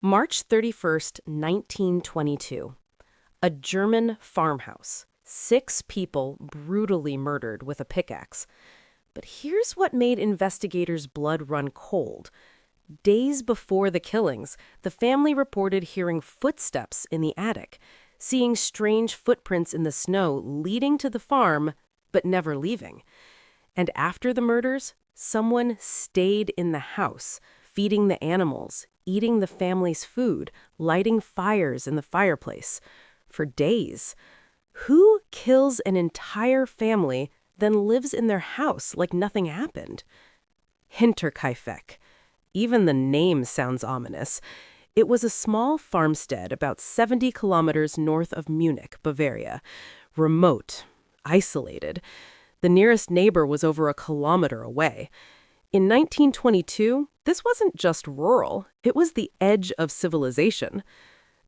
March 31st, 1922. A German farmhouse. 6 people brutally murdered with a pickaxe. But here's what made investigators' blood run cold. Days before the killings, the family reported hearing footsteps in the attic, seeing strange footprints in the snow leading to the farm, but never leaving. And after the murders, someone stayed in the house, feeding the animals, eating the family's food, lighting fires in the fireplace. For days. Who kills an entire family, then lives in their house like nothing happened? Hinterkaifeck. Even the name sounds ominous. It was a small farmstead about 70 kilometers north of Munich, Bavaria. Remote. Isolated. The nearest neighbor was over a kilometer away. In 1922, this wasn't just rural, it was the edge of civilization.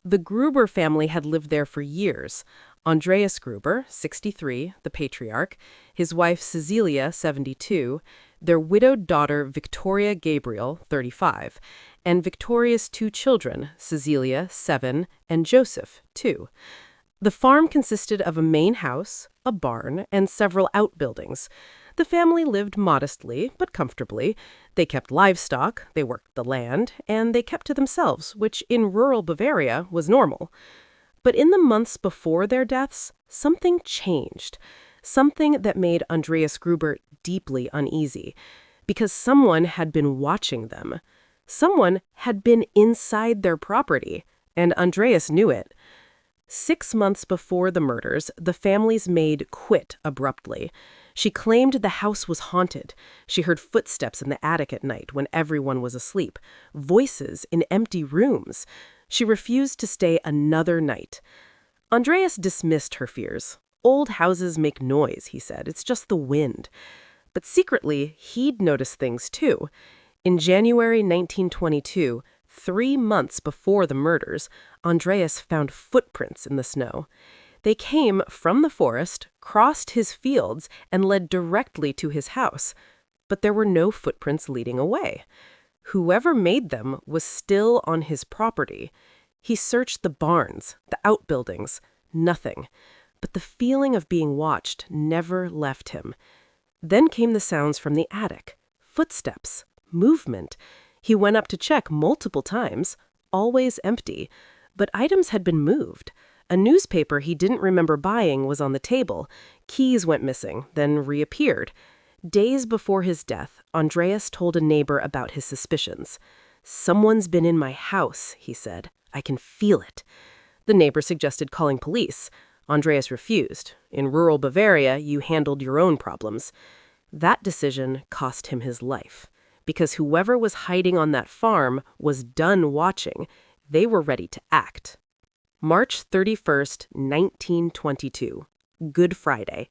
The Gruber family had lived there for years. Andreas Gruber, 63, the Patriarch, his wife Cäzilia, 72, their widowed daughter Viktoria Gabriel, 35, and Viktoria's 2 children, Cäzilia, 7, and Josef, 2. The farm consisted of a main house, a barn, and several outbuildings. The family lived modestly, but comfortably. They kept livestock, they worked the land, and they kept to themselves, which in rural Bavaria was normal. But in the months before their deaths, something changed. Something that made Andreas Gruber deeply uneasy. Because someone had been watching them. Someone had been inside their property, and Andreas knew it. 6 months before the murders, the family's maid quit abruptly. She claimed the house was haunted. She heard footsteps in the attic at night when everyone was asleep, voices in empty rooms. She refused to stay another night. Andreas dismissed her fears. Old houses make noise, he said. It's just the wind. But secretly, he'd noticed things too. In January 1922, 3 months before the murders, Andreas found footprints in the snow. They came from the forest, crossed his fields, and led directly to his house. But there were no footprints leading away. Whoever made them was still on his property. He searched the barns, the outbuildings. Nothing. But the feeling of being watched never left him. Then came the sounds from the attic. Footsteps. Movement. He went up to check multiple times. Always empty. But items had been moved. A newspaper he didn't remember buying was on the table. Keys went missing, then reappeared. Days before his death, Andreas told a neighbor about his suspicions. "Someone's been in my house," he said. "I can feel it." The neighbor suggested calling police. Andreas refused. In rural Bavaria, you handled your own problems. That decision cost him his life. Because whoever was hiding on that farm was done watching. They were ready to act. March 31st, 1922. Good Friday.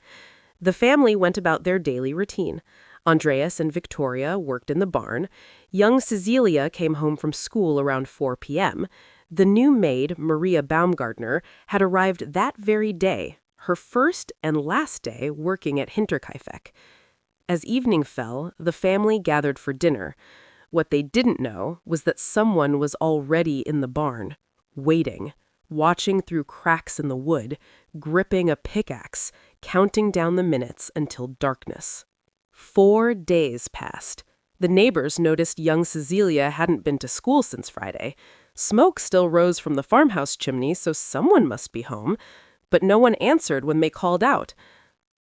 The family went about their daily routine. Andreas and Viktoria worked in the barn. Young Cäzilia came home from school around 4 p.m. The new maid, Maria Baumgartner, had arrived that very day, her first and last day working at Hinterkaifeck. As evening fell, the family gathered for dinner. What they didn't know was that someone was already in the barn, waiting, watching through cracks in the wood, gripping a pickaxe, counting down the minutes until darkness. 4 days passed. The neighbors noticed young Cäzilia hadn't been to school since Friday. Smoke still rose from the farmhouse chimney, so someone must be home. But no one answered when they called out.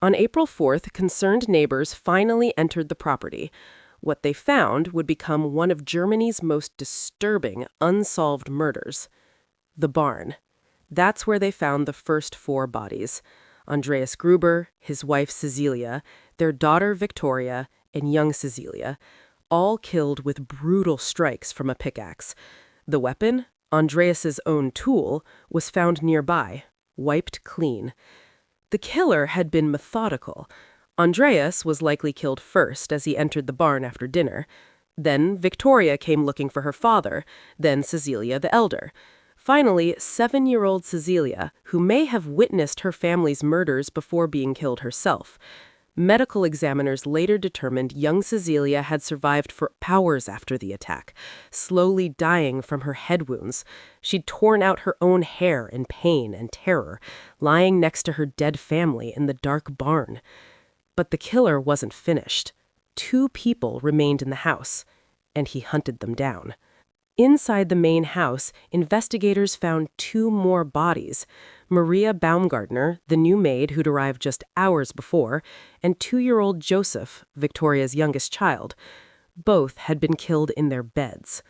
On April 4th, concerned neighbors finally entered the property. What they found would become one of Germany's most disturbing unsolved murders. The barn. That's where they found the first 4 bodies. Andreas Gruber, his wife Cäzilia, their daughter Viktoria, and young Cäzilia, all killed with brutal strikes from a pickaxe. The weapon, Andreas's own tool, was found nearby, wiped clean. The killer had been methodical. Andreas was likely killed first as he entered the barn after dinner. Then Viktoria came looking for her father, then Cäzilia the elder. Finally, 7-year-old Cäzilia, who may have witnessed her family's murders before being killed herself. Medical examiners later determined young Cäzilia had survived for hours after the attack, slowly dying from her head wounds. She'd torn out her own hair in pain and terror, lying next to her dead family in the dark barn. But the killer wasn't finished. 2 people remained in the house, and he hunted them down. Inside the main house, investigators found 2 more bodies. Maria Baumgartner, the new maid who'd arrived just hours before, and 2-year-old Josef, Viktoria's youngest child. Both had been killed in their beds.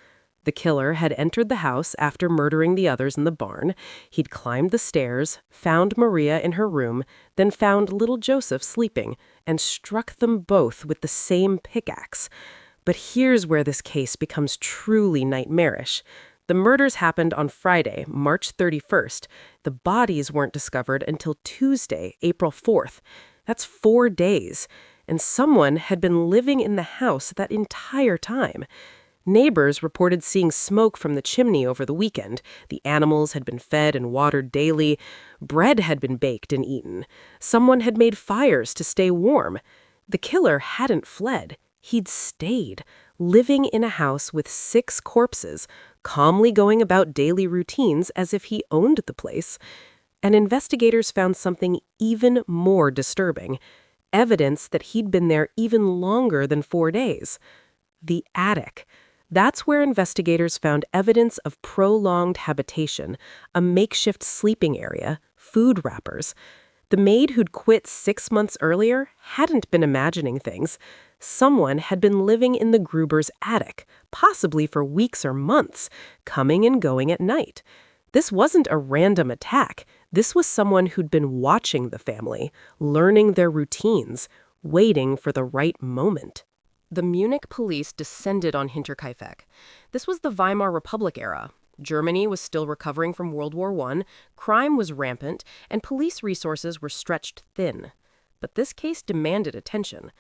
The killer had entered the house after murdering the others in the barn. He'd climbed the stairs, found Maria in her room, then found little Josef sleeping, and struck them both with the same pickaxe. But here's where this case becomes truly nightmarish. The murders happened on Friday, March 31st. The bodies weren't discovered until Tuesday, April 4th. That's 4 days. And someone had been living in the house that entire time. Neighbors reported seeing smoke from the chimney over the weekend. The animals had been fed and watered daily. Bread had been baked and eaten. Someone had made fires to stay warm. The killer hadn't fled. He'd stayed, living in a house with 6 corpses, calmly going about daily routines as if he owned the place. And investigators found something even more disturbing, evidence that he'd been there even longer than 4 days. The attic. That's where investigators found evidence of prolonged habitation, a makeshift sleeping area, food wrappers. The maid who'd quit 6 months earlier hadn't been imagining things. Someone had been living in the Grubers' attic, possibly for weeks or months, coming and going at night. This wasn't a random attack. This was someone who'd been watching the family, learning their routines, waiting for the right moment. The Munich police descended on Hinterkaifeck. This was the Weimar Republic era. Germany was still recovering from World War I, crime was rampant, and police resources were stretched thin. But this case demanded attention.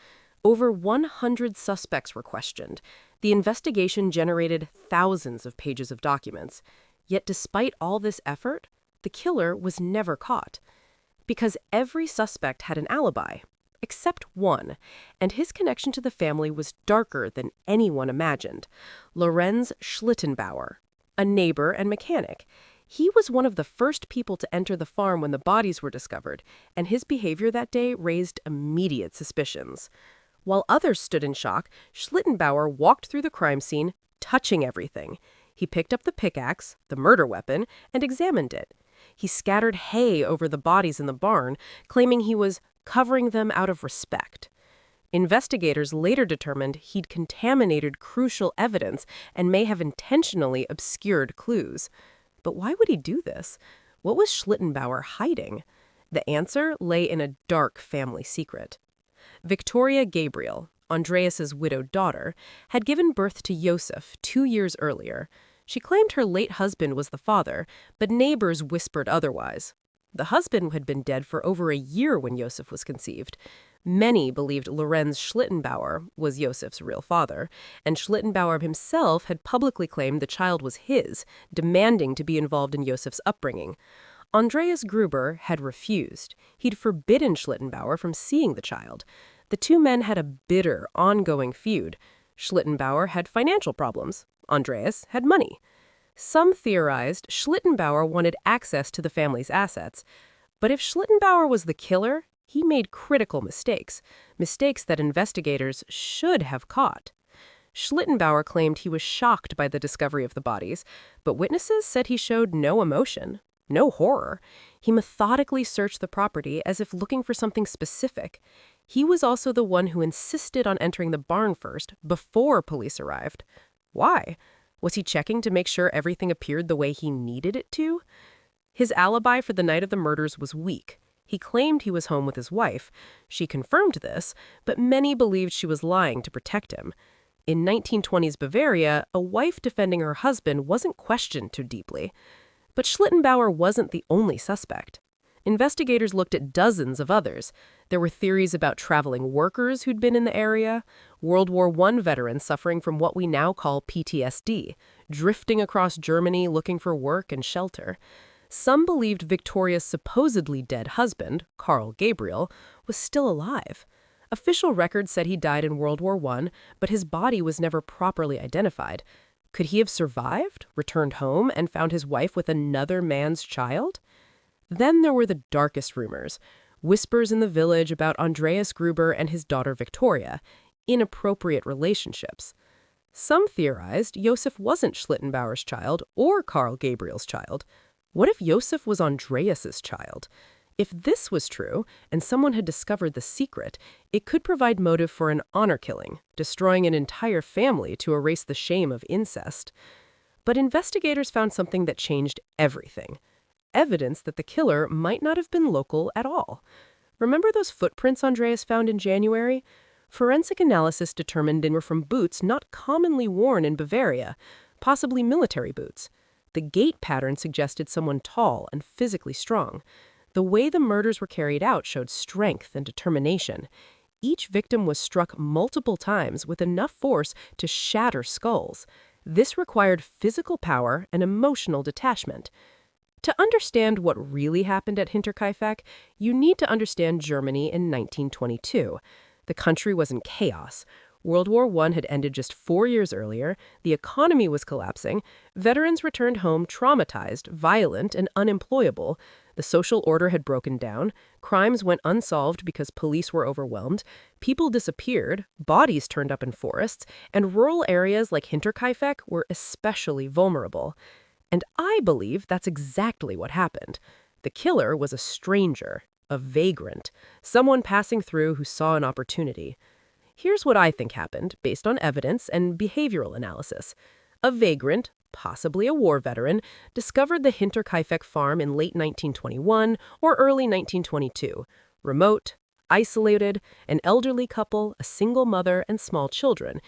Over 100 suspects were questioned. The investigation generated thousands of pages of documents. Yet despite all this effort, the killer was never caught. Because every suspect had an alibi, except one, and his connection to the family was darker than anyone imagined. Lorenz Schlittenbauer, a neighbor and mechanic. He was one of the first people to enter the farm when the bodies were discovered, and his behavior that day raised immediate suspicions. While others stood in shock, Schlittenbauer walked through the crime scene, touching everything. He picked up the pickaxe, the murder weapon, and examined it. He scattered hay over the bodies in the barn, claiming he was covering them out of respect. Investigators later determined he'd contaminated crucial evidence and may have intentionally obscured clues. But why would he do this? What was Schlittenbauer hiding? The answer lay in a dark family secret. Viktoria Gabriel, Andreas's widowed daughter, had given birth to Josef 2 years earlier. She claimed her late husband was the father, but neighbors whispered otherwise. The husband had been dead for over a year when Josef was conceived. Many believed Lorenz Schlittenbauer was Josef's real father, and Schlittenbauer himself had publicly claimed the child was his, demanding to be involved in Josef's upbringing. Andreas Gruber had refused. He'd forbidden Schlittenbauer from seeing the child. The 2 men had a bitter, ongoing feud. Schlittenbauer had financial problems. Andreas had money. Some theorized Schlittenbauer wanted access to the family's assets. But if Schlittenbauer was the killer, he made critical mistakes that investigators should have caught. Schlittenbauer claimed he was shocked by the discovery of the bodies, but witnesses said he showed no emotion, no horror. He methodically searched the property as if looking for something specific. He was also the one who insisted on entering the barn first, before police arrived. Why? Was he checking to make sure everything appeared the way he needed it to? His alibi for the night of the murders was weak. He claimed he was home with his wife. She confirmed this, but many believed she was lying to protect him. In 1920s Bavaria, a wife defending her husband wasn't questioned too deeply. But Schlittenbauer wasn't the only suspect. Investigators looked at dozens of others. There were theories about traveling workers who'd been in the area, World War I veterans suffering from what we now call PTSD, drifting across Germany looking for work and shelter. Some believed Victoria's supposedly dead husband, Karl Gabriel, was still alive. Official records said he died in World War I, but his body was never properly identified. Could he have survived, returned home, and found his wife with another man's child? Then there were the darkest rumors. Whispers in the village about Andreas Gruber and his daughter Viktoria, inappropriate relationships. Some theorized Josef wasn't Schlittenbauer's child or Karl Gabriel's child. What if Josef was Andreas's child? If this was true, and someone had discovered the secret, it could provide motive for an honor killing, destroying an entire family to erase the shame of incest. But investigators found something that changed everything. Evidence that the killer might not have been local at all. Remember those footprints Andreas found in January? Forensic analysis determined they were from boots not commonly worn in Bavaria, possibly military boots. The gait pattern suggested someone tall and physically strong. The way the murders were carried out showed strength and determination. Each victim was struck multiple times with enough force to shatter skulls. This required physical power and emotional detachment. To understand what really happened at Hinterkaifeck, you need to understand Germany in 1922. The country was in chaos. World War I had ended just 4 years earlier, the economy was collapsing, veterans returned home traumatized, violent, and unemployable. The social order had broken down, crimes went unsolved because police were overwhelmed, people disappeared, bodies turned up in forests, and rural areas like Hinterkaifeck were especially vulnerable. And I believe that's exactly what happened. The killer was a stranger, a vagrant, someone passing through who saw an opportunity. Here's what I think happened, based on evidence and behavioral analysis. A vagrant, possibly a war veteran, discovered the Hinterkaifeck farm in late 1921 or early 1922. Remote, isolated, an elderly couple, a single mother, and small children.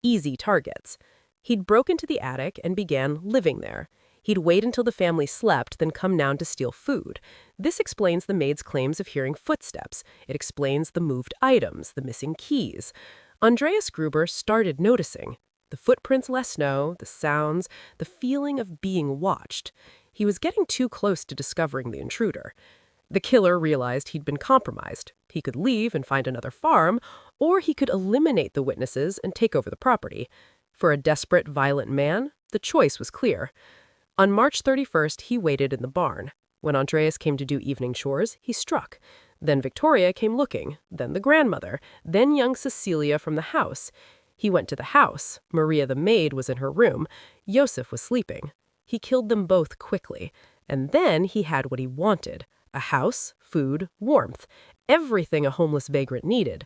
Easy targets. He'd broke into the attic and began living there. He'd wait until the family slept, then come down to steal food. This explains the maid's claims of hearing footsteps. It explains the moved items, the missing keys. Andreas Gruber started noticing. The footprints left snow, the sounds, the feeling of being watched. He was getting too close to discovering the intruder. The killer realized he'd been compromised. He could leave and find another farm, or he could eliminate the witnesses and take over the property. For a desperate, violent man, the choice was clear. On March 31st, he waited in the barn. When Andreas came to do evening chores, he struck. Then Viktoria came looking, then the grandmother, then young Cäzilia from the house. He went to the house. Maria the maid was in her room. Josef was sleeping. He killed them both quickly. And then he had what he wanted. A house, food, warmth. Everything a homeless vagrant needed.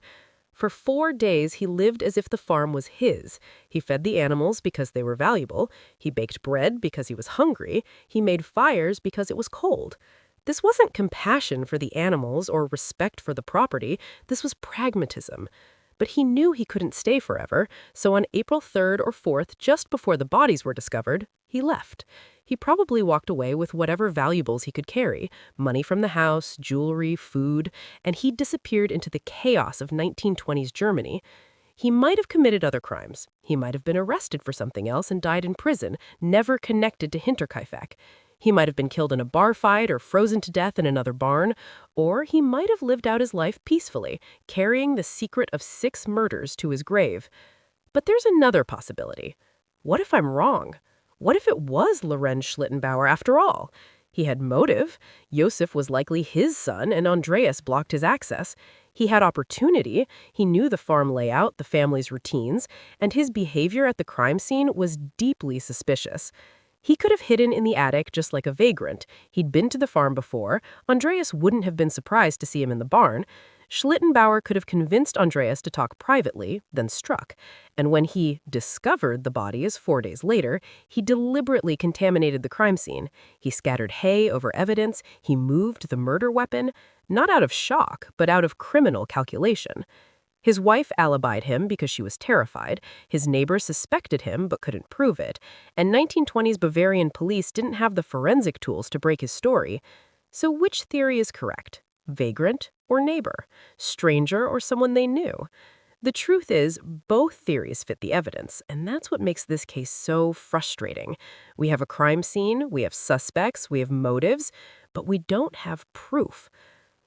For 4 days, he lived as if the farm was his. He fed the animals because they were valuable. He baked bread because he was hungry. He made fires because it was cold. This wasn't compassion for the animals or respect for the property. This was pragmatism. But he knew he couldn't stay forever, so on April 3rd or 4th, just before the bodies were discovered, he left. He probably walked away with whatever valuables he could carry, money from the house, jewelry, food, and he disappeared into the chaos of 1920s Germany. He might have committed other crimes. He might have been arrested for something else and died in prison, never connected to Hinterkaifeck. He might have been killed in a bar fight or frozen to death in another barn, or he might have lived out his life peacefully, carrying the secret of 6 murders to his grave. But there's another possibility. What if I'm wrong? What if it was Lorenz Schlittenbauer after all? He had motive. Josef was likely his son, and Andreas blocked his access. He had opportunity. He knew the farm layout, the family's routines, and his behavior at the crime scene was deeply suspicious. He could have hidden in the attic just like a vagrant. He'd been to the farm before. Andreas wouldn't have been surprised to see him in the barn. Schlittenbauer could have convinced Andreas to talk privately, then struck. And when he discovered the bodies 4 days later, he deliberately contaminated the crime scene. He scattered hay over evidence. He moved the murder weapon, not out of shock, but out of criminal calculation. His wife alibied him because she was terrified. His neighbors suspected him but couldn't prove it. And 1920s Bavarian police didn't have the forensic tools to break his story. So which theory is correct? Vagrant or neighbor? Stranger or someone they knew? The truth is, both theories fit the evidence, and that's what makes this case so frustrating. We have a crime scene, we have suspects, we have motives, but we don't have proof.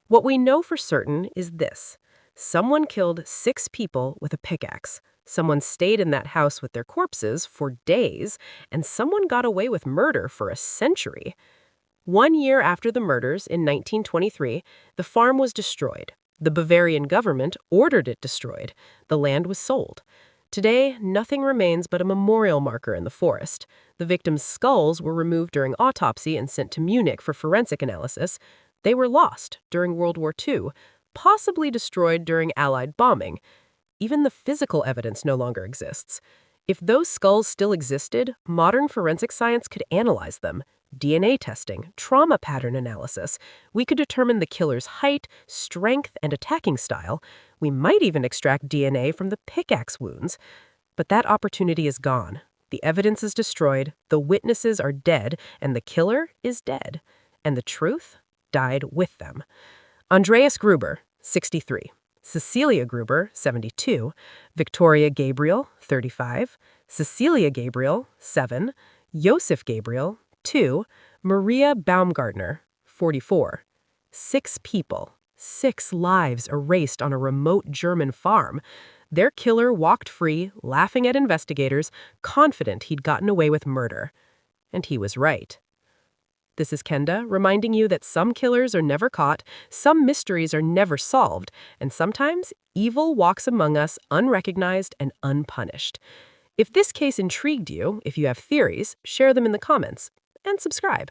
What we know for certain is this. Someone killed 6 people with a pickaxe. Someone stayed in that house with their corpses for days, and someone got away with murder for a century. 1 year after the murders in 1923, the farm was destroyed. The Bavarian government ordered it destroyed. The land was sold. Today, nothing remains but a memorial marker in the forest. The victims' skulls were removed during autopsy and sent to Munich for forensic analysis. They were lost during World War II, possibly destroyed during Allied bombing. Even the physical evidence no longer exists. If those skulls still existed, modern forensic science could analyze them. DNA testing, trauma pattern analysis. We could determine the killer's height, strength, and attacking style. We might even extract DNA from the pickaxe wounds. But that opportunity is gone. The evidence is destroyed, the witnesses are dead, and the killer is dead. And the truth died with them. Andreas Gruber, 63. Cäzilia Gruber, 72. Viktoria Gabriel, 35. Cäzilia Gabriel, 7. Josef Gabriel, 2. Maria Baumgartner, 44. 6 people, 6 lives erased on a remote German farm. Their killer walked free, laughing at investigators, confident he'd gotten away with murder. And he was right. This is Kenda, reminding you that some killers are never caught, some mysteries are never solved, and sometimes evil walks among us unrecognized and unpunished. If this case intrigued you, if you have theories, share them in the comments and subscribe.